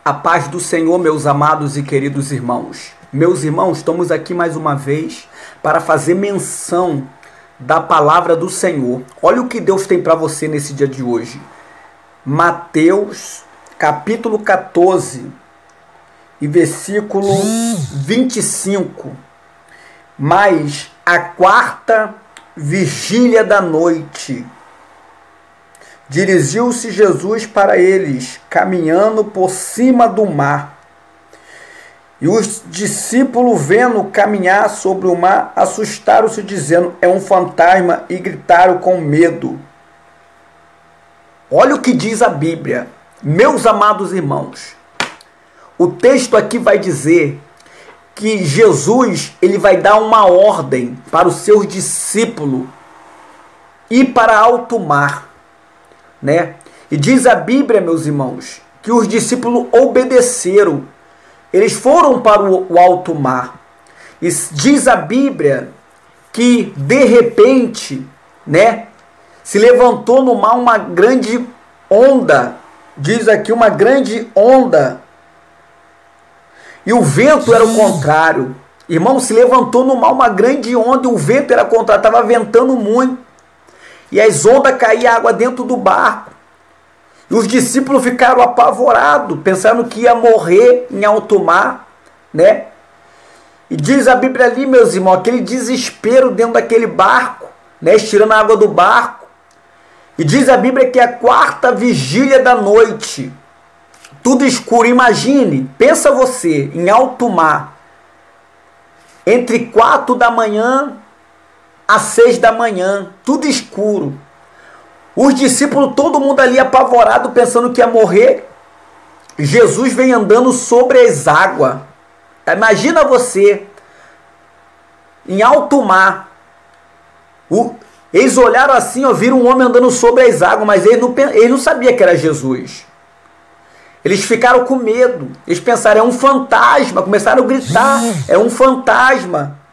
A paz do Senhor, meus amados e queridos irmãos. Meus irmãos, estamos aqui mais uma vez para fazer menção da palavra do Senhor. Olha o que Deus tem para você nesse dia de hoje. Mateus, capítulo 14, e versículo 25. Mas a quarta vigília da noite, dirigiu-se Jesus para eles, caminhando por cima do mar. E os discípulos, vendo caminhar sobre o mar, assustaram-se, dizendo: é um fantasma, e gritaram com medo. Olha o que diz a Bíblia, meus amados irmãos. O texto aqui vai dizer que Jesus, ele vai dar uma ordem para os seus discípulos ir para alto mar. Né? E diz a Bíblia, meus irmãos, que os discípulos obedeceram. Eles foram para o alto mar. E diz a Bíblia que de repente, né, se levantou no mar uma grande onda. Diz aqui uma grande onda. E o vento era o contrário. Irmão, se levantou no mar uma grande onda e o vento era contrário, estava ventando muito. E as ondas caíam água dentro do barco. E os discípulos ficaram apavorados, pensando que ia morrer em alto mar, né? E diz a Bíblia ali, meus irmãos, aquele desespero dentro daquele barco, né? Tirando a água do barco. E diz a Bíblia que é a quarta vigília da noite. Tudo escuro. Imagine, pensa você, em alto mar. Entre 4 da manhã às 6 da manhã, tudo escuro. Os discípulos, todo mundo ali apavorado, pensando que ia morrer. Jesus vem andando sobre as águas. Imagina você, em alto mar. Eles olharam assim, ó, viram um homem andando sobre as águas, mas eles não sabiam que era Jesus. Eles ficaram com medo. Eles pensaram, é um fantasma. Começaram a gritar, é um fantasma.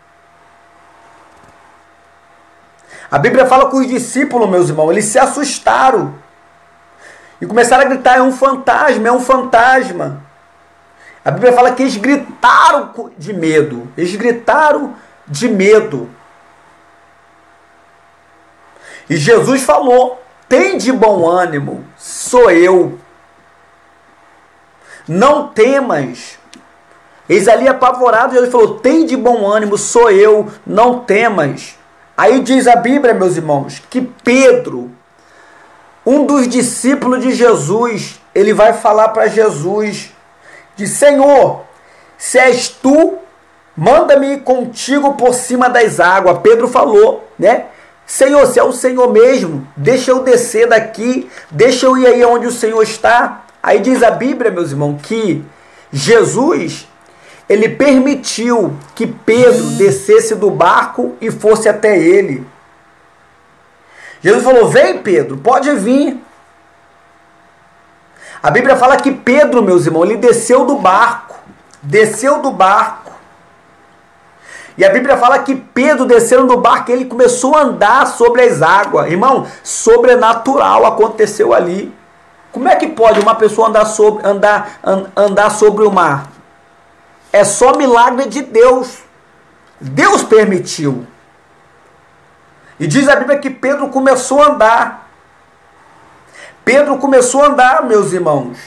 A Bíblia fala que os discípulos, meus irmãos, eles se assustaram. E começaram a gritar, é um fantasma, é um fantasma. A Bíblia fala que eles gritaram de medo. Eles gritaram de medo. E Jesus falou, tem de bom ânimo, sou eu. Não temas. Eles ali apavorados, Jesus falou, tem de bom ânimo, sou eu, não temas. Aí diz a Bíblia, meus irmãos, que Pedro, um dos discípulos de Jesus, ele vai falar para Jesus, diz, Senhor, se és tu, manda-me ir contigo por cima das águas. Pedro falou, né? Senhor, se é o Senhor mesmo, deixa eu descer daqui, deixa eu ir aí onde o Senhor está. Aí diz a Bíblia, meus irmãos, que Jesus, ele permitiu que Pedro descesse do barco e fosse até ele. Jesus falou, vem Pedro, pode vir. A Bíblia fala que Pedro, meus irmãos, ele desceu do barco. Desceu do barco. E a Bíblia fala que Pedro, descendo do barco, ele começou a andar sobre as águas. Irmão, sobrenatural aconteceu ali. Como é que pode uma pessoa andar sobre o mar? É só milagre de Deus. Deus permitiu. E diz a Bíblia que Pedro começou a andar. Pedro começou a andar, meus irmãos,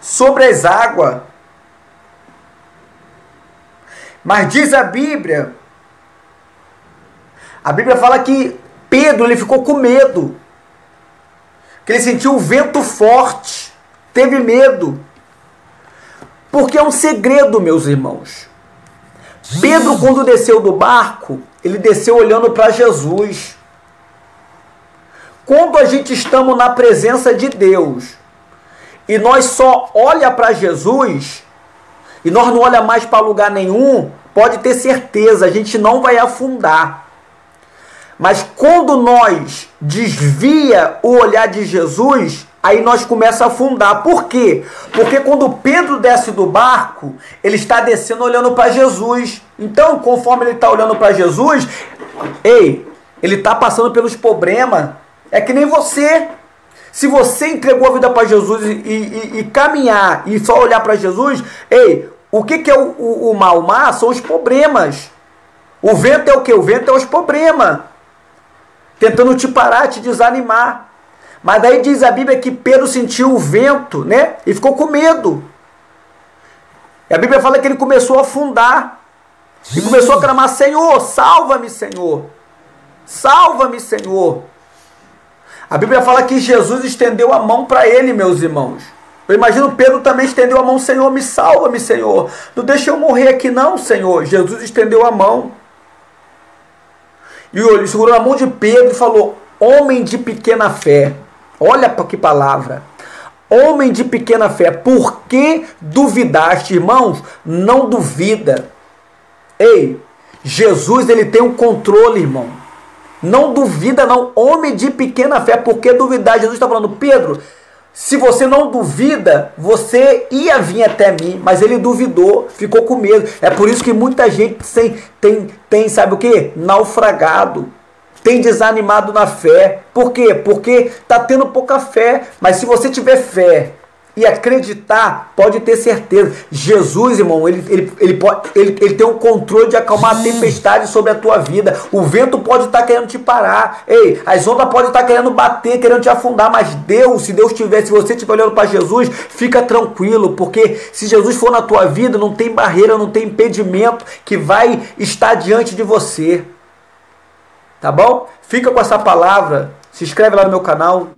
sobre as águas. Mas diz a Bíblia fala que Pedro, ele ficou com medo. Que ele sentiu o vento forte. Teve medo. Porque é um segredo, meus irmãos. Pedro, quando desceu do barco, ele desceu olhando para Jesus. Quando a gente estamos na presença de Deus e nós só olha para Jesus e nós não olha mais para lugar nenhum, pode ter certeza, a gente não vai afundar. Mas quando nós desvia o olhar de Jesus, aí nós começamos a afundar. Por quê? Porque quando Pedro desce do barco, ele está descendo olhando para Jesus. Então, conforme ele está olhando para Jesus, ele está passando pelos problemas. É que nem você. Se você entregou a vida para Jesus e caminhar e só olhar para Jesus, ei, o que é o mal? O mar são os problemas. O vento é o que? O vento é os problemas. Tentando te parar, te desanimar. Mas daí diz a Bíblia que Pedro sentiu o vento, né? E ficou com medo. E a Bíblia fala que ele começou a afundar. E começou a clamar: Senhor, salva-me, Senhor. Salva-me, Senhor. A Bíblia fala que Jesus estendeu a mão para ele, meus irmãos. Eu imagino Pedro também estendeu a mão: Senhor, me salva-me, Senhor. Não deixa eu morrer aqui não, Senhor. Jesus estendeu a mão. E ele segurou a mão de Pedro e falou: homem de pequena fé. Olha para que palavra. Homem de pequena fé, por que duvidaste? Irmãos, não duvida. Ei, Jesus, ele tem um controle, irmão. Não duvida não. Homem de pequena fé, por que duvidar? Jesus está falando: Pedro, se você não duvida, você ia vir até mim. Mas ele duvidou, ficou com medo. É por isso que muita gente tem sabe o que? Naufragado. Tem desanimado na fé. Por quê? Porque está tendo pouca fé. Mas se você tiver fé e acreditar, pode ter certeza. Jesus, irmão, ele tem um controle de acalmar a tempestade sobre a tua vida. O vento pode estar querendo te parar. Ei, as ondas podem estar querendo bater, querendo te afundar. Mas Deus, se você estiver olhando para Jesus, fica tranquilo. Porque se Jesus for na tua vida, não tem barreira, não tem impedimento que vai estar diante de você. Tá bom? Fica com essa palavra. Se inscreve lá no meu canal.